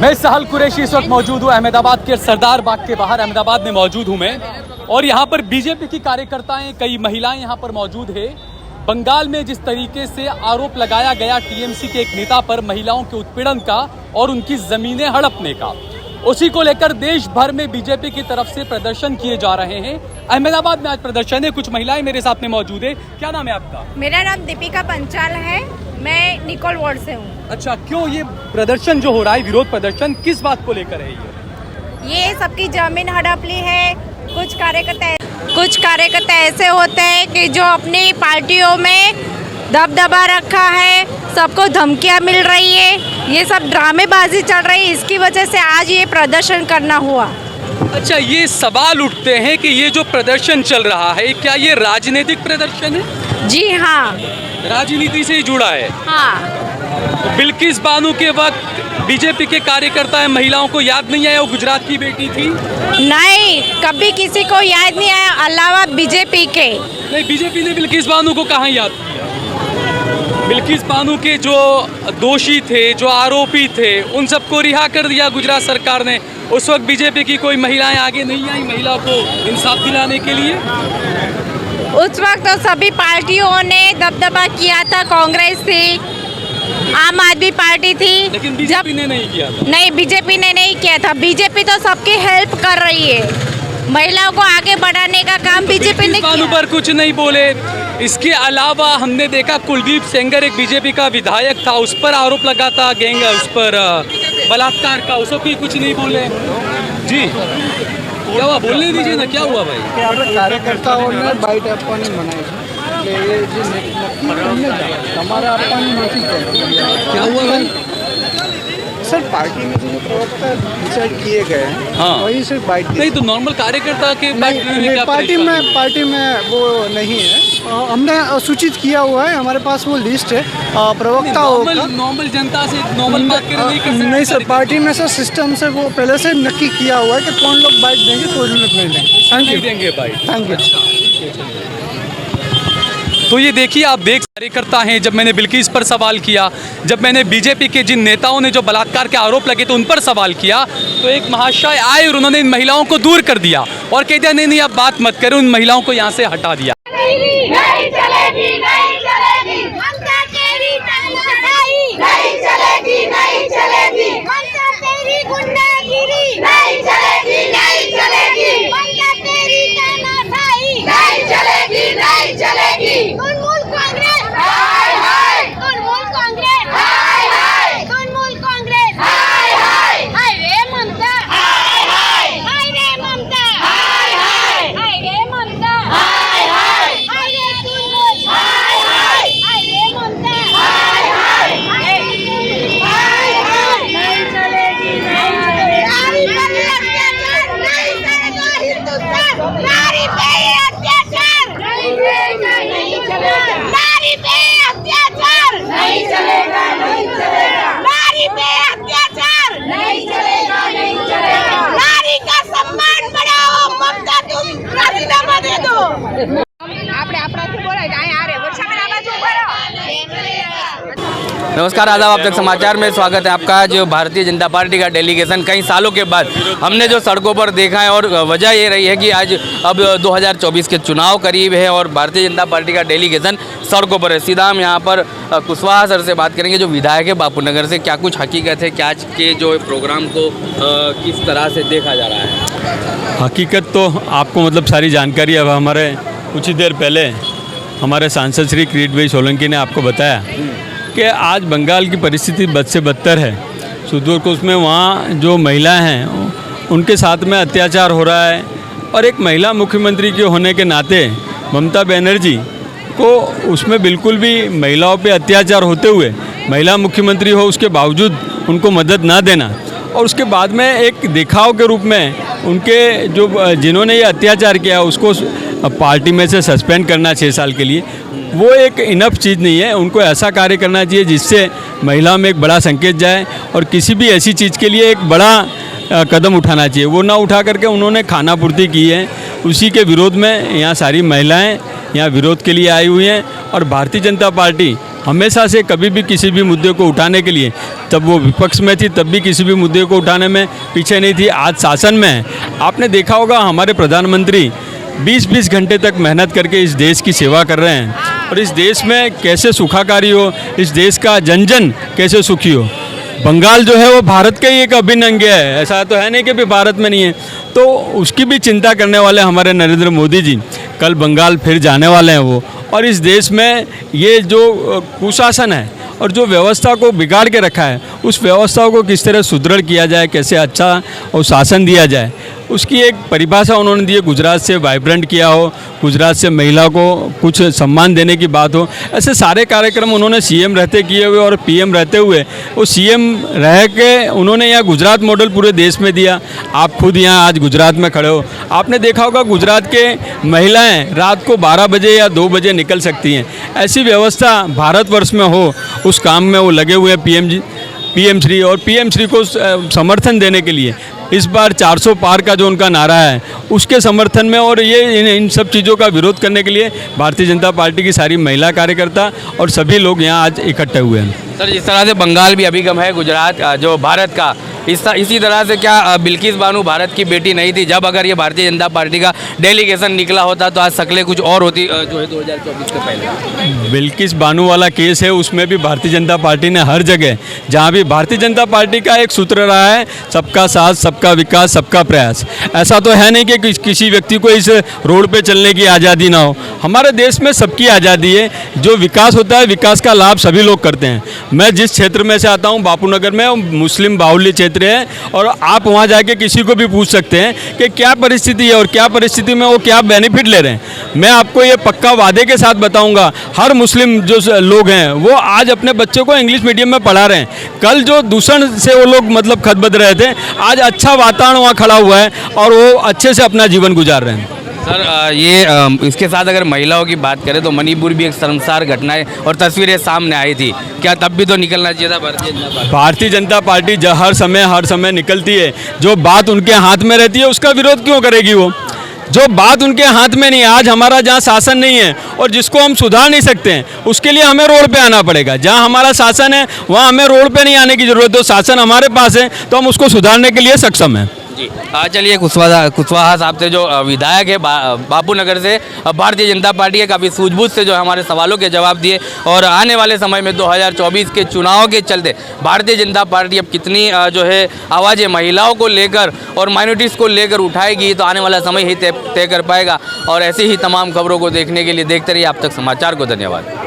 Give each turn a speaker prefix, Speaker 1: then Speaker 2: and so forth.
Speaker 1: मैं सहल कुरैशी इस वक्त मौजूद हूँ अहमदाबाद के सरदार बाग के बाहर। अहमदाबाद में मौजूद हूँ मैं, और यहाँ पर बीजेपी की कार्यकर्ताएं, कई महिलाएं यहाँ पर मौजूद है। बंगाल में जिस तरीके से आरोप लगाया गया टीएमसी के एक नेता पर महिलाओं के उत्पीड़न का और उनकी जमीनें हड़पने का, उसी को लेकर देश भर में बीजेपी की तरफ से प्रदर्शन किए जा रहे हैं। अहमदाबाद में आज प्रदर्शन है, कुछ महिलाएं मेरे साथ में मौजूद है। क्या नाम है आपका?
Speaker 2: मेरा नाम दीपिका पंचाल है, मैं निकोल वार्ड से हूँ।
Speaker 1: अच्छा, क्यों ये प्रदर्शन जो हो रहा है, विरोध प्रदर्शन, किस बात को लेकर है
Speaker 2: ये सबकी जमीन हड़प ली है। कुछ कार्यकर्ता ऐसे होते हैं कि जो अपनी पार्टियों में दबदबा रखा है, सबको धमकियां मिल रही है, ये सब ड्रामेबाजी चल रही है, इसकी वजह से आज ये प्रदर्शन करना हुआ।
Speaker 1: अच्छा, ये सवाल उठते हैं कि ये जो प्रदर्शन चल रहा है, क्या ये राजनीतिक प्रदर्शन है?
Speaker 2: जी हाँ,
Speaker 1: राजनीति से ही जुड़ा है।
Speaker 2: हाँ,
Speaker 1: तो बिल्किस बानो के वक्त बीजेपी के कार्यकर्ता है, महिलाओं को याद नहीं आया वो गुजरात की बेटी थी?
Speaker 2: नहीं, कभी किसी को याद नहीं आया अलावा बीजेपी के।
Speaker 1: नहीं, बीजेपी ने बिल्किस बानो को कहाँ याद किया? बिल्किस बानो के जो दोषी थे, जो आरोपी थे, उन सबको रिहा कर दिया गुजरात सरकार ने। उस वक्त बीजेपी की कोई महिलाएं आगे नहीं आई महिला को इंसाफ दिलाने के लिए?
Speaker 2: उस वक्त तो सभी पार्टियों ने दबदबा किया था, कांग्रेस थी, आम आदमी पार्टी थी,
Speaker 1: लेकिन बीजेपी ने नहीं किया था।
Speaker 2: नहीं, बीजेपी ने नहीं किया था। बीजेपी तो सबकी हेल्प कर रही है, महिलाओं को आगे बढ़ाने का काम बीजेपी ने किया।
Speaker 1: पर कुछ नहीं बोले। इसके अलावा हमने देखा कुलदीप सेंगर एक बीजेपी का विधायक था, उस पर आरोप लगा था गैंग, उस पर बलात्कार का, उस पर कुछ नहीं बोले। जी क्या हुआ, बोलने दीजिए ना, क्या हुआ भाई?
Speaker 3: कार्यकर्ताओं ने बाइट આપવાની મનાઈ છે એટલે એ જે નક્કી તમને તમારા આપવાની નથી
Speaker 1: क्या हुआ भाई?
Speaker 3: सर पार्टी में जो प्रवक्ता डिसाइड किए गए हैं,
Speaker 1: हाँ,
Speaker 3: वही सिर्फ बाइट
Speaker 1: नहीं तो नॉर्मल कार्यकर्ता के
Speaker 3: नहीं, पार्टी में वो नहीं है। हमने सूचित किया हुआ है, हमारे पास वो लिस्ट है प्रवक्ताओं का।
Speaker 1: नॉर्मल जनता से नॉर्मल बात नहीं कर सकते?
Speaker 3: नहीं सर, पार्टी में सर सिस्टम से वो पहले से नक्की किया हुआ है कि कौन लोग बाइट देंगे, कौन लोग नहीं देंगे। Thank you.
Speaker 1: देंगे बाइट,
Speaker 3: थैंक यू।
Speaker 1: तो ये देखिए, आप देख कार्यकर्ता हैं। जब मैंने बिल्किस पर सवाल किया, जब मैंने बीजेपी के जिन नेताओं ने जो बलात्कार के आरोप लगे तो उन पर सवाल किया, तो एक महाशय आए और उन्होंने इन महिलाओं को दूर कर दिया और कह दिया नहीं आप बात मत करें, उन महिलाओं को यहाँ से हटा दिया।
Speaker 4: नहीं चलेगी, नहीं चलेगी, ममता तेरी तानाशाही नहीं चलेगी, नहीं चलेगी, ममता तेरी गुंडागिरी नहीं चलेगी, नहीं चलेगी, ममता तेरी तानाशाही नहीं चलेगी, नहीं चलेगी। तृणमूल कांग्रेस हाय हाय, तृणमूल कांग्रेस हाय हाय, तृणमूल कांग्रेस हाय हाय, हाय रे ममता हाय हाय, हाय रे ममता हाय हाय, हाय रे ममता हाय हाय, हाय रे तृणमूल हाय हाय, हाय रे ममता हाय हाय, हाय रे तृणमूल हाय हाय, नहीं चलेगी, नहीं चलेगी। नारी पर अत्याचार नहीं सहेगा हिंदुस्तान, नारी पे अत्याचार नहीं चलेगा, नहीं चलेगा, नारी पे अत्याचार नहीं चलेगा, नहीं चलेगा, नारी पे अत्याचार नहीं चलेगा, नहीं चलेगा, नारी का सम्मान बढ़ाओ, ममता तुम राजीनामा दे दो। આપણે આપણાથી બોલાય અહીં આરે વર્ષાબેન આ બાજુ ઉભા રહો।
Speaker 5: नमस्कार, आदाब, आप तक समाचार में स्वागत है आपका। जो भारतीय जनता पार्टी का डेलीगेशन कई सालों के बाद हमने जो सड़कों पर देखा है, और वजह ये रही है कि आज अब 2024 के चुनाव करीब है और भारतीय जनता पार्टी का डेलीगेशन सड़कों पर है। सीधा हम यहाँ पर कुशवाहा सर से बात करेंगे, जो विधायक है बापूनगर से। क्या कुछ हकीकत है कि आज के जो प्रोग्राम को किस तरह से देखा जा रहा है?
Speaker 6: हकीकत तो आपको मतलब सारी जानकारी अब हमारे कुछ ही देर पहले हमारे सांसद श्री किरीट भाई सोलंकी ने आपको बताया कि आज बंगाल की परिस्थिति बद से बदतर है। सुदूर कोस्ट में वहाँ जो महिलाएं हैं उनके साथ में अत्याचार हो रहा है, और एक महिला मुख्यमंत्री के होने के नाते ममता बनर्जी को उसमें बिल्कुल भी महिलाओं पे अत्याचार होते हुए महिला मुख्यमंत्री हो उसके बावजूद उनको मदद ना देना, और उसके बाद में एक दिखाव के रूप में उनके जो जिन्होंने ये अत्याचार किया उसको पार्टी में से सस्पेंड करना 6 साल के लिए, वो एक इनफ चीज़ नहीं है। उनको ऐसा कार्य करना चाहिए जिससे महिला में एक बड़ा संकेत जाए, और किसी भी ऐसी चीज़ के लिए एक बड़ा कदम उठाना चाहिए। वो ना उठा करके उन्होंने खाना पूर्ति की है, उसी के विरोध में यहाँ सारी महिलाएं यहाँ विरोध के लिए आई हुई हैं। और भारतीय जनता पार्टी हमेशा से कभी भी किसी भी मुद्दे को उठाने के लिए, तब वो विपक्ष में थी तब भी किसी भी मुद्दे को उठाने में पीछे नहीं थी, आज शासन में है। आपने देखा होगा हमारे प्रधानमंत्री 20-20 घंटे तक मेहनत करके इस देश की सेवा कर रहे हैं और इस देश में कैसे सुखाकारी हो, इस देश का जन जन कैसे सुखी हो। बंगाल जो है वो भारत का ही एक अभिन्न अंग है, ऐसा तो है नहीं कि भी भारत में नहीं है। तो उसकी भी चिंता करने वाले हमारे नरेंद्र मोदी जी कल बंगाल फिर जाने वाले हैं वो, और इस देश में ये जो कुशासन है और जो व्यवस्था को बिगाड़ के रखा है, उस व्यवस्था को किस तरह सुदृढ़ किया जाए, कैसे अच्छा और शासन दिया जाए, उसकी एक परिभाषा उन्होंने दी है। गुजरात से वाइब्रेंट किया हो, गुजरात से महिला को कुछ सम्मान देने की बात हो, ऐसे सारे कार्यक्रम उन्होंने सीएम रहते किए हुए और पीएम रहते हुए वो सीएम रह के उन्होंने यहाँ गुजरात मॉडल पूरे देश में दिया। आप खुद यहाँ आज गुजरात में खड़े हो, आपने देखा होगा गुजरात के महिलाएं रात को 12 बजे या 2 बजे निकल सकती हैं। ऐसी व्यवस्था भारतवर्ष में हो, उस काम में वो लगे हुए पीएम श्री, और पीएम श्री को समर्थन देने के लिए इस बार 400 पार का जो उनका नारा है उसके समर्थन में और ये इन सब चीज़ों का विरोध करने के लिए भारतीय जनता पार्टी की सारी महिला कार्यकर्ता और सभी लोग यहाँ आज इकट्ठे हुए हैं।
Speaker 5: सर, जिस तरह से बंगाल भी अभिगम है गुजरात जो भारत का, इसी तरह से क्या बिल्किस बानो भारत की बेटी नहीं थी? जब अगर ये भारतीय जनता पार्टी का डेलीगेशन निकला होता तो आज शक्लें कुछ और होती जो है 2024 के पहले।
Speaker 6: बिल्किस बानो वाला केस है, उसमें भी भारतीय जनता पार्टी ने हर जगह जहाँ भी भारतीय जनता पार्टी का एक सूत्र रहा है, सबका साथ, सबका विकास, सबका प्रयास। ऐसा तो है नहीं कि किसी व्यक्ति को इस रोड पे चलने की आज़ादी ना हो। हमारे देश में सबकी आज़ादी है, जो विकास होता है विकास का लाभ सभी लोग करते हैं। मैं जिस क्षेत्र में से आता हूँ बापू नगर में, मुस्लिम बाहुल्य क्षेत्र है, और आप वहाँ जाके किसी को भी पूछ सकते हैं कि क्या परिस्थिति है और क्या परिस्थिति में वो क्या बेनिफिट ले रहे हैं। मैं आपको ये पक्का वादे के साथ बताऊंगा, हर मुस्लिम जो लोग हैं वो आज अपने बच्चों को इंग्लिश मीडियम में पढ़ा रहे हैं। कल जो दूषण से वो लोग मतलब खतबद रहे थे, आज अच्छा वातावरण वहाँ खड़ा हुआ है और वो अच्छे से अपना जीवन गुजार रहे हैं।
Speaker 5: सर, इसके साथ अगर महिलाओं की बात करें तो मणिपुर भी एक शर्मसार घटनाएं और तस्वीरें सामने आई थी, क्या तब भी तो निकलना चाहिए था
Speaker 6: भारतीय जनता पार्टी हर समय निकलती है। जो बात उनके हाथ में रहती है उसका विरोध क्यों करेगी वो? जो बात उनके हाथ में नहीं है, आज हमारा जहाँ शासन नहीं है और जिसको हम सुधार नहीं सकते हैं, उसके लिए हमें रोड पे आना पड़ेगा। जहाँ हमारा शासन है वहाँ हमें रोड पे नहीं आने की जरूरत है। तो शासन हमारे पास है तो हम उसको सुधारने के लिए सक्षम हैं।
Speaker 5: जी, चलिए कुशवाहा साहब से जो विधायक है बापू नगर से भारतीय जनता पार्टी के, काफ़ी सूझबूझ से जो हमारे सवालों के जवाब दिए, और आने वाले समय में 2024 के चुनाव के चलते भारतीय जनता पार्टी अब कितनी जो है आवाज़ें महिलाओं को लेकर और माइनॉरिटीज़ को लेकर उठाएगी, तो आने वाला समय ही तय कर पाएगा। और ऐसी ही तमाम खबरों को देखने के लिए देखते रहिए आप तक समाचार को। धन्यवाद।